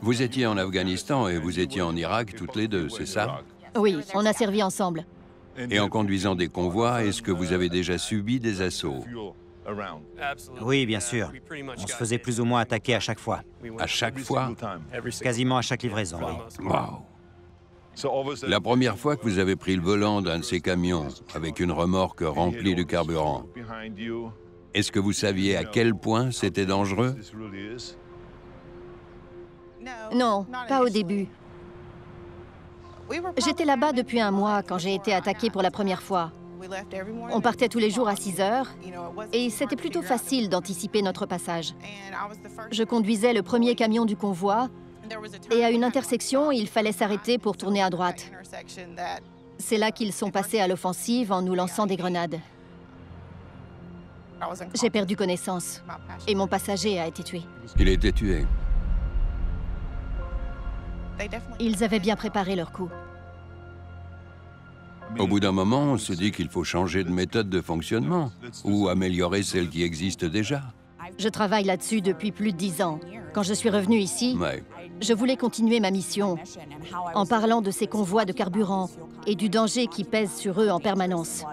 Vous étiez en Afghanistan et vous étiez en Irak toutes les deux, c'est ça? Oui, on a servi ensemble. Et en conduisant des convois, est-ce que vous avez déjà subi des assauts? Oui, bien sûr. On se faisait plus ou moins attaquer à chaque fois. À chaque fois? Quasiment à chaque livraison, oui. Wow! La première fois que vous avez pris le volant d'un de ces camions avec une remorque remplie de carburant, est-ce que vous saviez à quel point c'était dangereux? Non, pas au début. J'étais là-bas depuis un mois quand j'ai été attaquée pour la première fois. On partait tous les jours à 6 heures et c'était plutôt facile d'anticiper notre passage. Je conduisais le premier camion du convoi et à une intersection, il fallait s'arrêter pour tourner à droite. C'est là qu'ils sont passés à l'offensive en nous lançant des grenades. J'ai perdu connaissance et mon passager a été tué. Il a été tué. Ils avaient bien préparé leur coup. Au bout d'un moment, on se dit qu'il faut changer de méthode de fonctionnement ou améliorer celle qui existe déjà. Je travaille là-dessus depuis plus de 10 ans. Quand je suis revenue ici, Ouais. je voulais continuer ma mission en parlant de ces convois de carburant et du danger qui pèse sur eux en permanence.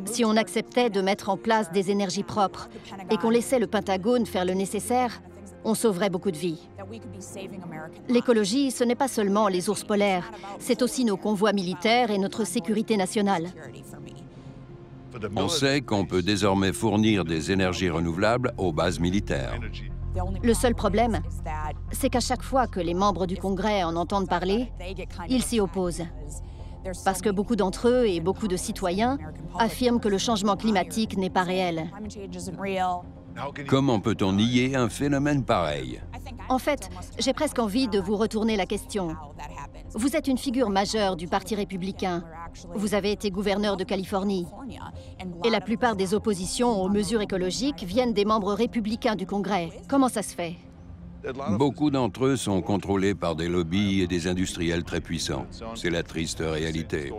Si on acceptait de mettre en place des énergies propres et qu'on laissait le Pentagone faire le nécessaire, on sauverait beaucoup de vies. L'écologie, ce n'est pas seulement les ours polaires, c'est aussi nos convois militaires et notre sécurité nationale. On sait qu'on peut désormais fournir des énergies renouvelables aux bases militaires. Le seul problème, c'est qu'à chaque fois que les membres du Congrès en entendent parler, ils s'y opposent. Parce que beaucoup d'entre eux et beaucoup de citoyens affirment que le changement climatique n'est pas réel. Comment peut-on nier un phénomène pareil? En fait, j'ai presque envie de vous retourner la question. Vous êtes une figure majeure du Parti républicain. Vous avez été gouverneur de Californie. Et la plupart des oppositions aux mesures écologiques viennent des membres républicains du Congrès. Comment ça se fait? Beaucoup d'entre eux sont contrôlés par des lobbies et des industriels très puissants. C'est la triste réalité.